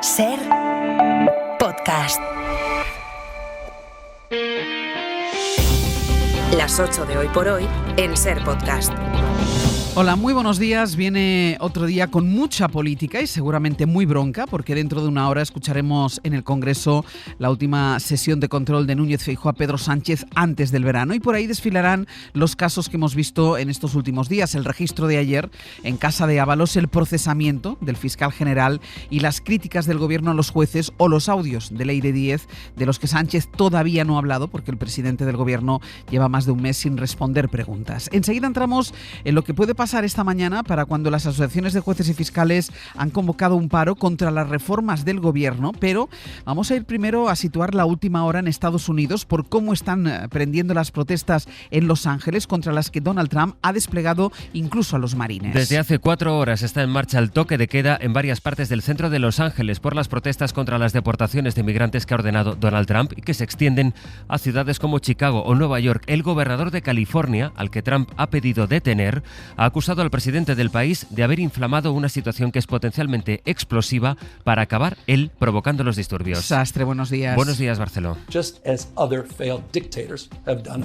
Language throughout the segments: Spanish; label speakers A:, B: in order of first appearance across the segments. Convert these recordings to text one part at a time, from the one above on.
A: Ser Podcast. Las 8 de hoy por hoy en Ser Podcast.
B: Hola, muy buenos días. Viene otro día con mucha política y seguramente muy bronca, porque dentro de una hora escucharemos en el Congreso la última sesión de control de Núñez Feijóo a Pedro Sánchez antes del verano, y por ahí desfilarán los casos que hemos visto en estos últimos días: el registro de ayer en Casa de Ábalos, el procesamiento del fiscal general y las críticas del gobierno a los jueces, o los audios de Leire Díez de los que Sánchez todavía no ha hablado porque el presidente del gobierno lleva más de un mes sin responder preguntas. Enseguida entramos en lo que puede pasar esta mañana para cuando las asociaciones de jueces y fiscales han convocado un paro contra las reformas del gobierno, pero vamos a ir primero a situar la última hora en Estados Unidos por cómo están prendiendo las protestas en Los Ángeles, contra las que Donald Trump ha desplegado incluso a los marines.
C: Desde hace 4 horas está en marcha el toque de queda en varias partes del centro de Los Ángeles por las protestas contra las deportaciones de migrantes que ha ordenado Donald Trump y que se extienden a ciudades como Chicago o Nueva York. El gobernador de California, al que Trump ha pedido detener, ha acusado al presidente del país de haber inflamado una situación que es potencialmente explosiva para acabar él provocando los disturbios.
B: Sastre, buenos días.
C: Buenos días, Barceló.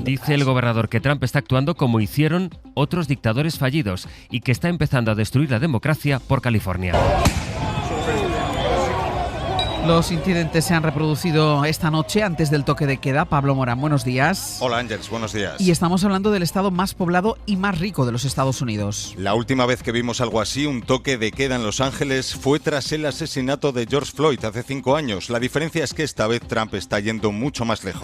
C: Dice el gobernador que Trump está actuando como hicieron otros dictadores fallidos y que está empezando a destruir la democracia por California.
B: Los incidentes se han reproducido esta noche antes del toque de queda. Pablo Morán, buenos días.
D: Hola Ángels, buenos días.
B: Y estamos hablando del estado más poblado y más rico de los Estados Unidos.
D: La última vez que vimos algo así, un toque de queda en Los Ángeles, fue tras el asesinato de George Floyd hace 5 años. La diferencia es que esta vez Trump está yendo mucho más lejos.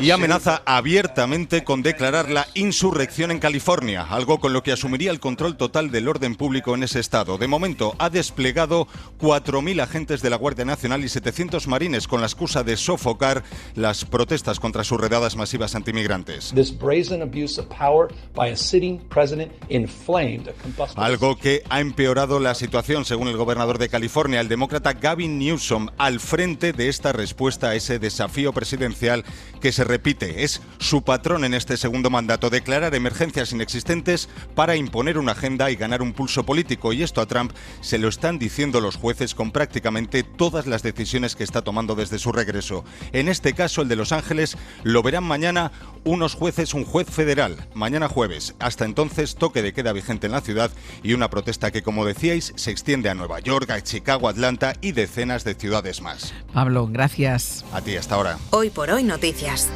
D: Y amenaza abiertamente con declarar la insurrección en California, algo con lo que asumiría el control total del orden público en ese estado. De momento ha desplegado 4.000 agentes de la Guardia Nacional y 700 marines con la excusa de sofocar las protestas contra sus redadas masivas antimigrantes. Algo que ha empeorado la situación, según el gobernador de California, el demócrata Gavin Newsom, al frente de esta respuesta a ese desafío presidencial que se repite. Es su patrón en este segundo mandato: declarar emergencias inexistentes para imponer una agenda y ganar un pulso político. Y esto a Trump se lo están diciendo los jueces con prácticamente todas las decisiones que está tomando desde su regreso. En este caso, el de Los Ángeles, lo verán mañana unos jueces, un juez federal, mañana jueves. Hasta entonces, toque de queda vigente en la ciudad y una protesta que, como decíais, se extiende a Nueva York, a Chicago, Atlanta y decenas de ciudades más.
B: Pablo, gracias.
D: A ti, hasta ahora.
A: Hoy por hoy noticias.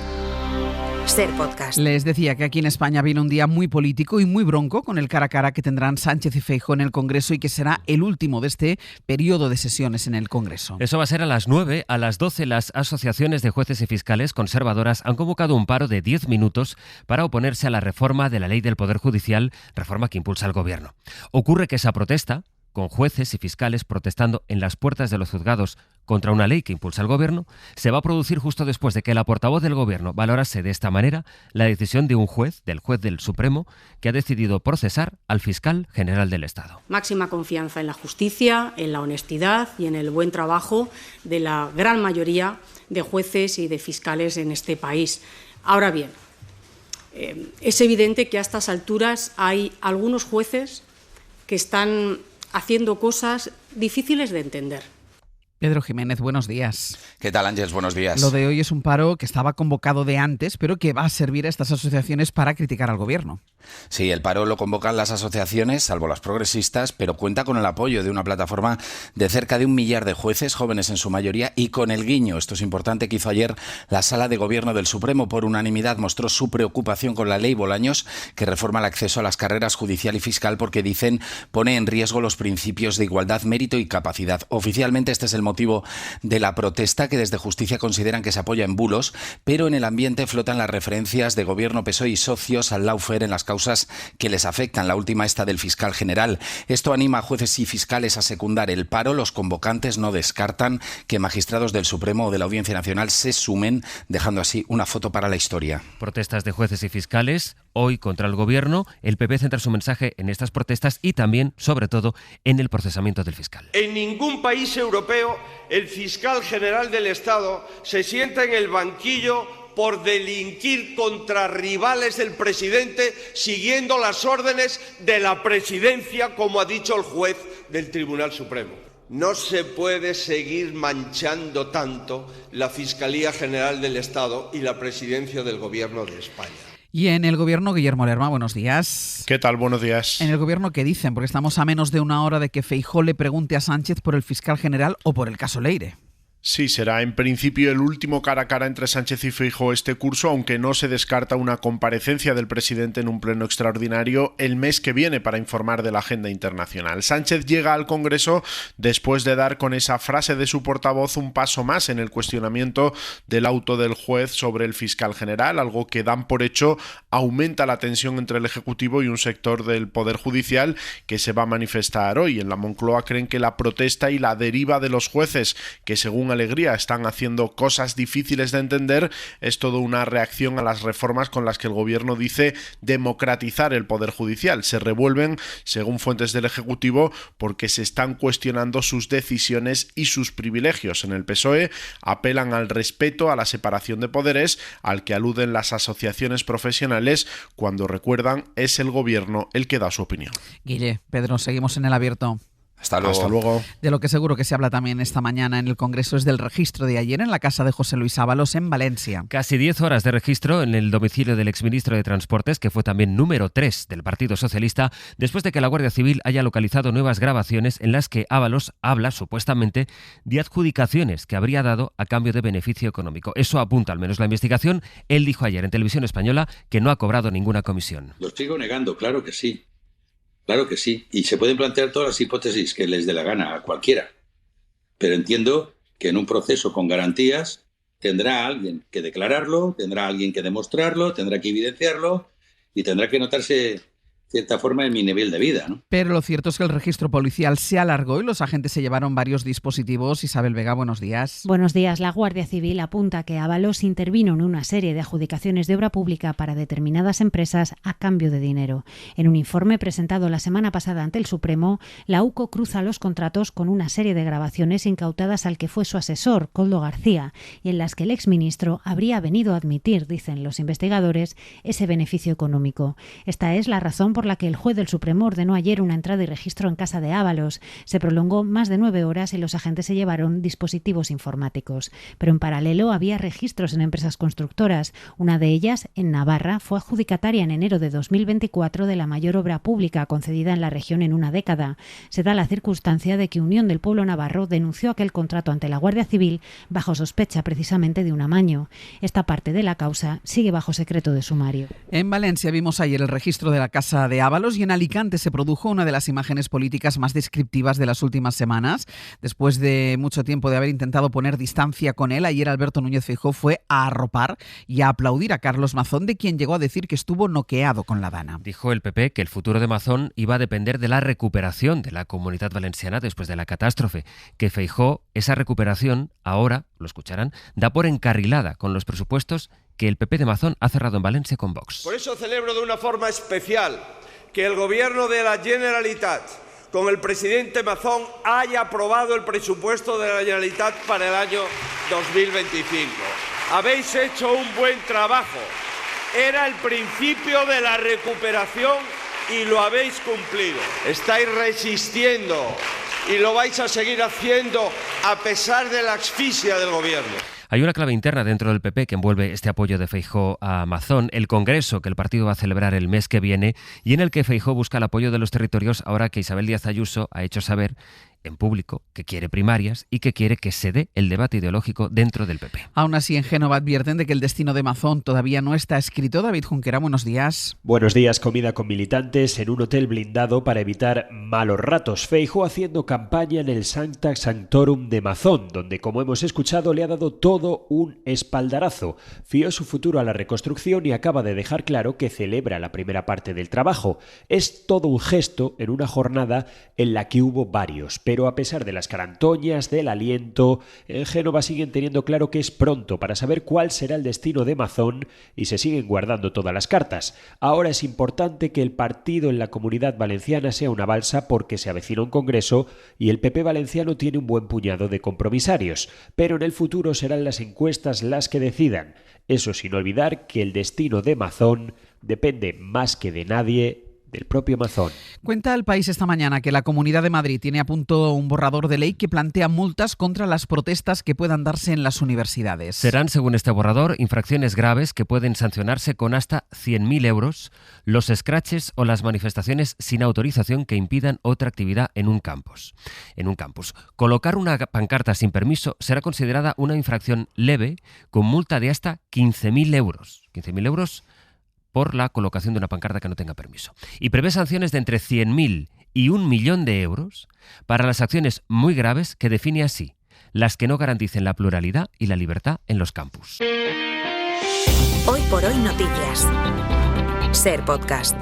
A: Ser Podcast.
B: Les decía que aquí en España viene un día muy político y muy bronco, con el cara a cara que tendrán Sánchez y Feijóo en el Congreso, y que será el último de este periodo de sesiones en el Congreso.
C: Eso va a ser a las 9. A las 12 las asociaciones de jueces y fiscales conservadoras han convocado un paro de 10 minutos para oponerse a la reforma de la ley del Poder Judicial, reforma que impulsa el gobierno. Ocurre que esa protesta, con jueces y fiscales protestando en las puertas de los juzgados contra una ley que impulsa el gobierno, se va a producir justo después de que la portavoz del gobierno valorase de esta manera la decisión de un juez, del juez del Supremo, que ha decidido procesar al fiscal general del Estado.
E: Máxima confianza en la justicia, en la honestidad y en el buen trabajo de la gran mayoría de jueces y de fiscales en este país. Ahora bien, es evidente que a estas alturas hay algunos jueces que están haciendo cosas difíciles de entender.
B: Pedro Jiménez, buenos días.
F: ¿Qué tal, Ángels? Buenos días.
B: Lo de hoy es un paro que estaba convocado de antes, pero que va a servir a estas asociaciones para criticar al gobierno.
F: Sí, el paro lo convocan las asociaciones, salvo las progresistas, pero cuenta con el apoyo de una plataforma de cerca de 1 millar de jueces, jóvenes en su mayoría, y con el guiño, esto es importante, que hizo ayer la Sala de Gobierno del Supremo. Por unanimidad mostró su preocupación con la ley Bolaños, que reforma el acceso a las carreras judicial y fiscal porque, dicen, pone en riesgo los principios de igualdad, mérito y capacidad. Oficialmente este es el motivo de la protesta, que desde Justicia consideran que se apoya en bulos, pero en el ambiente flotan las referencias de Gobierno, PSOE y socios al lawfare en las causas que les afectan, la última esta del fiscal general. Esto anima a jueces y fiscales a secundar el paro. Los convocantes no descartan que magistrados del Supremo o de la Audiencia Nacional se sumen, dejando así una foto para la historia.
C: Protestas de jueces y fiscales hoy contra el gobierno. El PP centra su mensaje en estas protestas y también, sobre todo, en el procesamiento del fiscal.
G: En ningún país europeo el fiscal general del Estado se sienta en el banquillo por delinquir contra rivales del presidente siguiendo las órdenes de la presidencia, como ha dicho el juez del Tribunal Supremo. No se puede seguir manchando tanto la Fiscalía General del Estado y la Presidencia del Gobierno de España.
B: Y en el gobierno, Guillermo Lerma, buenos días.
H: ¿Qué tal? Buenos días.
B: En el gobierno, ¿qué dicen? Porque estamos a menos de una hora de que Feijóo le pregunte a Sánchez por el fiscal general o por el caso Leire.
H: Sí, será en principio el último cara a cara entre Sánchez y Feijóo este curso, aunque no se descarta una comparecencia del presidente en un pleno extraordinario el mes que viene para informar de la agenda internacional. Sánchez llega al Congreso después de dar con esa frase de su portavoz un paso más en el cuestionamiento del auto del juez sobre el fiscal general, algo que dan por hecho aumenta la tensión entre el Ejecutivo y un sector del Poder Judicial que se va a manifestar hoy. En la Moncloa creen que la protesta y la deriva de los jueces, que según Alegría están haciendo cosas difíciles de entender, es todo una reacción a las reformas con las que el gobierno dice democratizar el Poder Judicial. Se revuelven, según fuentes del Ejecutivo, porque se están cuestionando sus decisiones y sus privilegios. En el PSOE apelan al respeto a la separación de poderes, al que aluden las asociaciones profesionales, cuando recuerdan es el gobierno el que da su opinión.
B: Guille, Pedro, seguimos en el abierto.
F: Hasta luego.
B: De lo que seguro que se habla también esta mañana en el Congreso es del registro de ayer en la casa de José Luis Ábalos en Valencia.
C: Casi 10 horas de registro en el domicilio del exministro de Transportes, que fue también número 3 del Partido Socialista, después de que la Guardia Civil haya localizado nuevas grabaciones en las que Ábalos habla, supuestamente, de adjudicaciones que habría dado a cambio de beneficio económico. Eso apunta al menos la investigación. Él dijo ayer en Televisión Española que no ha cobrado ninguna comisión.
I: Lo sigo negando, claro que sí. Claro que sí, y se pueden plantear todas las hipótesis que les dé la gana a cualquiera, pero entiendo que en un proceso con garantías tendrá alguien que declararlo, tendrá alguien que demostrarlo, tendrá que evidenciarlo y tendrá que notarse cierta forma en mi nivel de vida, ¿no?
B: Pero lo cierto es que el registro policial se alargó y los agentes se llevaron varios dispositivos. Isabel Vega, buenos días.
J: Buenos días. La Guardia Civil apunta que Ábalos intervino en una serie de adjudicaciones de obra pública para determinadas empresas a cambio de dinero. En un informe presentado la semana pasada ante el Supremo, la UCO cruza los contratos con una serie de grabaciones incautadas al que fue su asesor, Koldo García, y en las que el exministro habría venido a admitir, dicen los investigadores, ese beneficio económico. Esta es la razón por la que el juez del Supremo ordenó ayer una entrada y registro en casa de Ábalos. Se prolongó más de 9 horas y los agentes se llevaron dispositivos informáticos. Pero en paralelo había registros en empresas constructoras. Una de ellas, en Navarra, fue adjudicataria en enero de 2024 de la mayor obra pública concedida en la región en una década. Se da la circunstancia de que Unión del Pueblo Navarro denunció aquel contrato ante la Guardia Civil bajo sospecha precisamente de un amaño. Esta parte de la causa sigue bajo secreto de sumario.
B: En Valencia vimos ayer el registro de la casa de Ábalos y en Alicante se produjo una de las imágenes políticas más descriptivas de las últimas semanas. Después de mucho tiempo de haber intentado poner distancia con él, ayer Alberto Núñez Feijóo fue a arropar y a aplaudir a Carlos Mazón, de quien llegó a decir que estuvo noqueado con la Dana.
C: Dijo el PP que el futuro de Mazón iba a depender de la recuperación de la Comunidad Valenciana después de la catástrofe, que Feijóo, esa recuperación, ahora, lo escucharán, da por encarrilada con los presupuestos que el PP de Mazón ha cerrado en Valencia con Vox.
G: Por eso celebro de una forma especial que el Gobierno de la Generalitat, con el presidente Mazón, haya aprobado el presupuesto de la Generalitat para el año 2025. Habéis hecho un buen trabajo. Era el principio de la recuperación y lo habéis cumplido. Estáis resistiendo y lo vais a seguir haciendo a pesar de la asfixia del Gobierno.
C: Hay una clave interna dentro del PP que envuelve este apoyo de Feijóo a Mazón, el congreso que el partido va a celebrar el mes que viene y en el que Feijóo busca el apoyo de los territorios ahora que Isabel Díaz Ayuso ha hecho saber en público que quiere primarias y que quiere que se dé el debate ideológico dentro del PP.
B: Aún así, en Génova advierten de que el destino de Mazón todavía no está escrito. David Junquera, buenos días.
K: Buenos días. Comida con militantes en un hotel blindado para evitar malos ratos. Feijóo haciendo campaña en el Sancta Sanctorum de Mazón, donde, como hemos escuchado, le ha dado todo un espaldarazo. Fió su futuro a la reconstrucción y acaba de dejar claro que celebra la primera parte del trabajo. Es todo un gesto en una jornada en la que hubo varios, pero a pesar de las carantoñas, del aliento, en Génova siguen teniendo claro que es pronto para saber cuál será el destino de Mazón y se siguen guardando todas las cartas. Ahora es importante que el partido en la Comunidad Valenciana sea una balsa porque se avecina un congreso y el PP valenciano tiene un buen puñado de compromisarios, pero en el futuro serán las encuestas las que decidan. Eso sin olvidar que el destino de Mazón depende más que de nadie del propio Mazón.
B: Cuenta El País esta mañana que la Comunidad de Madrid tiene a punto un borrador de ley que plantea multas contra las protestas que puedan darse en las universidades.
C: Serán, según este borrador, infracciones graves que pueden sancionarse con hasta 100.000 euros los scratches o las manifestaciones sin autorización que impidan otra actividad en un campus. Colocar una pancarta sin permiso será considerada una infracción leve con multa de hasta 15.000 euros. 15.000 euros por la colocación de una pancarta que no tenga permiso. Y prevé sanciones de entre 100.000 y 1 millón de euros para las acciones muy graves que define así: las que no garanticen la pluralidad y la libertad en los campus.
A: Hoy por hoy noticias. Ser Podcast.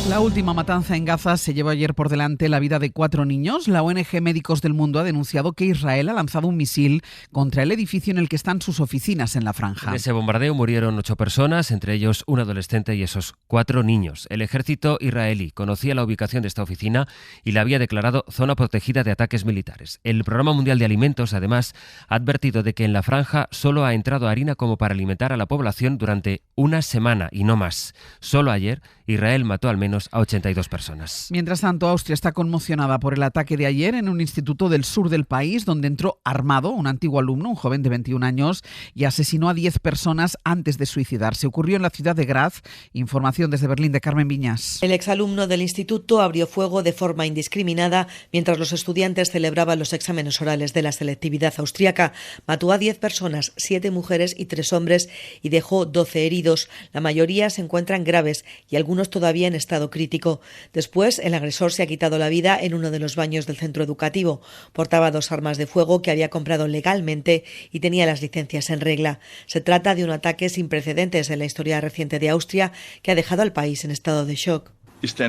B: La última matanza en Gaza se llevó ayer por delante la vida de 4 niños. La ONG Médicos del Mundo ha denunciado que Israel ha lanzado un misil contra el edificio en el que están sus oficinas en la franja.
C: En ese bombardeo murieron 8 personas, entre ellos un adolescente y esos 4 niños. El ejército israelí conocía la ubicación de esta oficina y la había declarado zona protegida de ataques militares. El Programa Mundial de Alimentos, además, ha advertido de que en la franja solo ha entrado harina como para alimentar a la población durante una semana y no más. Solo ayer, Israel mató al menos a 82 personas.
B: Mientras tanto, Austria está conmocionada por el ataque de ayer en un instituto del sur del país, donde entró armado un antiguo alumno, un joven de 21 años, y asesinó a 10 personas antes de suicidarse. Ocurrió en la ciudad de Graz. Información desde Berlín de Carmen Viñas.
L: El exalumno del instituto abrió fuego de forma indiscriminada mientras los estudiantes celebraban los exámenes orales de la selectividad austríaca. Mató a 10 personas, 7 mujeres y 3 hombres, y dejó 12 heridos. La mayoría se encuentran graves y algunos todavía en estado crítico. Después, el agresor se ha quitado la vida en uno de los baños del centro educativo. Portaba 2 armas de fuego que había comprado legalmente y tenía las licencias en regla. Se trata de un ataque sin precedentes en la historia reciente de Austria que ha dejado al país en estado de shock. Es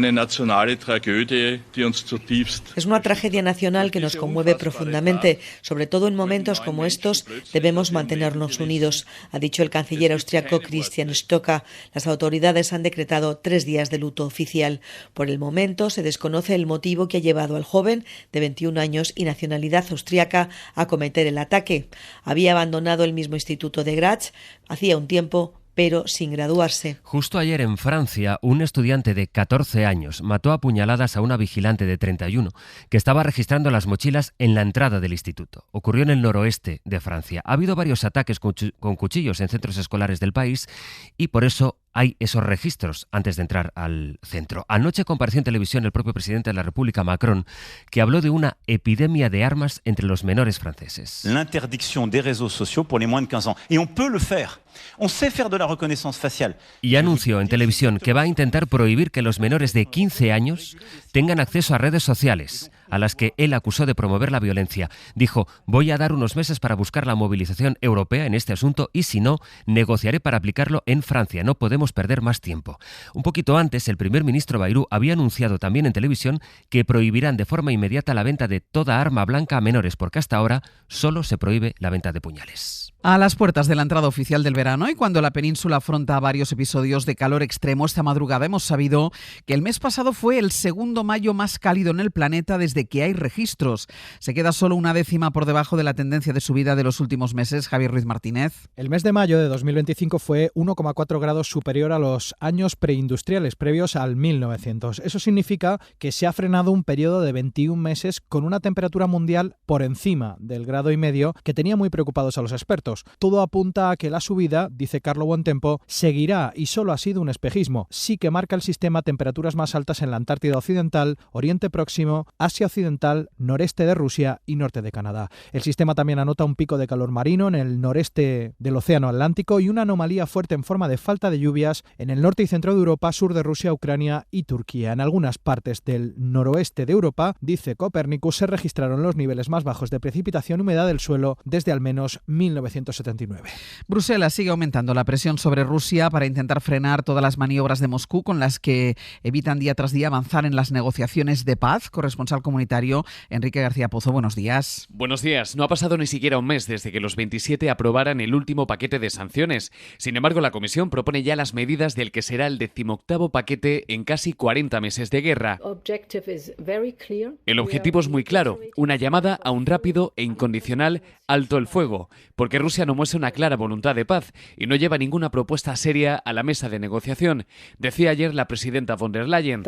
L: una tragedia nacional que nos conmueve profundamente. Sobre todo en momentos como estos debemos mantenernos unidos, ha dicho el canciller austriaco Christian Stocker. Las autoridades han decretado 3 días de luto oficial. Por el momento se desconoce el motivo que ha llevado al joven de 21 años y nacionalidad austriaca a cometer el ataque. Había abandonado el mismo instituto de Graz hacía un tiempo, pero sin graduarse.
C: Justo ayer en Francia, un estudiante de 14 años mató a puñaladas a una vigilante de 31 que estaba registrando las mochilas en la entrada del instituto. Ocurrió en el noroeste de Francia. Ha habido varios ataques con cuchillos en centros escolares del país y por eso hay esos registros antes de entrar al centro. Anoche compareció en televisión el propio presidente de la República, Macron, que habló de una epidemia de armas entre los menores franceses.
M: L'interdiction des réseaux sociaux pour les moins de 15 ans. Et on peut le faire. On sait faire de la reconnaissance faciale.
C: Y anunció en televisión que va a intentar prohibir que los menores de 15 años tengan acceso a redes sociales, a las que él acusó de promover la violencia. Dijo: voy a dar unos meses para buscar la movilización europea en este asunto y si no, negociaré para aplicarlo en Francia. No podemos perder más tiempo. Un poquito antes, el primer ministro Bayrou había anunciado también en televisión que prohibirán de forma inmediata la venta de toda arma blanca a menores, porque hasta ahora solo se prohíbe la venta de puñales.
B: A las puertas de la entrada oficial del verano y cuando la península afronta varios episodios de calor extremo, esta madrugada hemos sabido que el mes pasado fue el segundo mayo más cálido en el planeta desde que hay registros. Se queda solo una décima por debajo de la tendencia de subida de los últimos meses. Javier Ruiz Martínez.
N: El mes de mayo de 2025 fue 1,4 grados superior a los años preindustriales previos al 1900. Eso significa que se ha frenado un periodo de 21 meses con una temperatura mundial por encima del 1,5 grados que tenía muy preocupados a los expertos. Todo apunta a que la subida, dice Carlo Buontempo, seguirá y solo ha sido un espejismo. Sí que marca el sistema temperaturas más altas en la Antártida Occidental, Oriente Próximo, Asia Occidental, noreste de Rusia y norte de Canadá. El sistema también anota un pico de calor marino en el noreste del Océano Atlántico y una anomalía fuerte en forma de falta de lluvias en el norte y centro de Europa, sur de Rusia, Ucrania y Turquía. En algunas partes del noroeste de Europa, dice Copernicus, se registraron los niveles más bajos de precipitación y humedad del suelo desde al menos 1900. 179.
B: Bruselas sigue aumentando la presión sobre Rusia para intentar frenar todas las maniobras de Moscú con las que evitan día tras día avanzar en las negociaciones de paz. Corresponsal comunitario Enrique García Pozo, buenos días.
O: Buenos días. No ha pasado ni siquiera un mes desde que los 27 aprobaran el último paquete de sanciones. Sin embargo, la Comisión propone ya las medidas del que será el 18º paquete en casi 40 meses de guerra. El objetivo es muy claro, una llamada a un rápido e incondicional alto el fuego, porque Rusia no muestra una clara voluntad de paz y no lleva ninguna propuesta seria a la mesa de negociación, decía ayer la presidenta von der Leyen.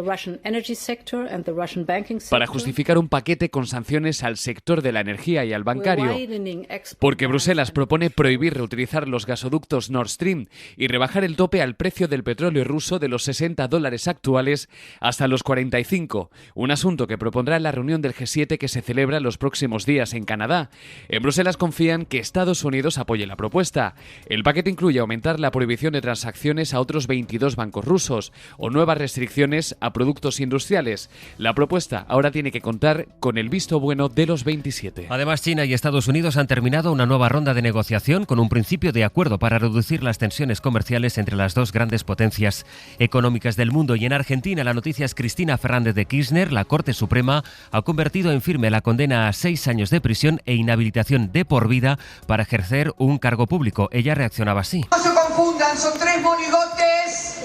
O: Para justificar un paquete con sanciones al sector de la energía y al bancario, porque Bruselas propone prohibir reutilizar los gasoductos Nord Stream y rebajar el tope al precio del petróleo ruso de los $60 actuales hasta los 45, un asunto que propondrá en la reunión del G7 que se celebra los próximos días en Canadá. En Bruselas confían que Estados Unidos apoye la propuesta. El paquete incluye aumentar la prohibición de transacciones a otros 22 bancos rusos o nuevas restricciones a productos industriales. La propuesta ahora tiene que contar con el visto bueno de los 27.
C: Además, China y Estados Unidos han terminado una nueva ronda de negociación con un principio de acuerdo para reducir las tensiones comerciales entre las dos grandes potencias económicas del mundo. Y en Argentina, la noticia es Cristina Fernández de Kirchner. La Corte Suprema ha convertido en firme la condena a 6 años de prisión e inhabilitación de por vida para ejercer un cargo público. Ella reaccionaba así.
P: No se confundan, son 3 monigotes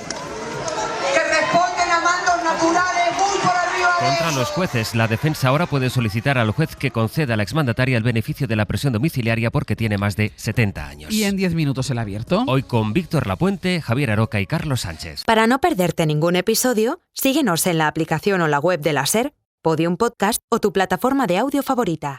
P: que responden a mandos naturales muy por arriba de
C: Contra
P: eso.
C: los jueces, la defensa ahora puede solicitar al juez que conceda a la exmandataria el beneficio de la prisión domiciliaria porque tiene más de 70 años.
B: Y en 10 minutos el abierto.
C: Hoy con Víctor Lapuente, Javier Aroca y Carlos Sánchez.
A: Para no perderte ningún episodio, síguenos en la aplicación o la web de la SER, Podium Podcast o tu plataforma de audio favorita.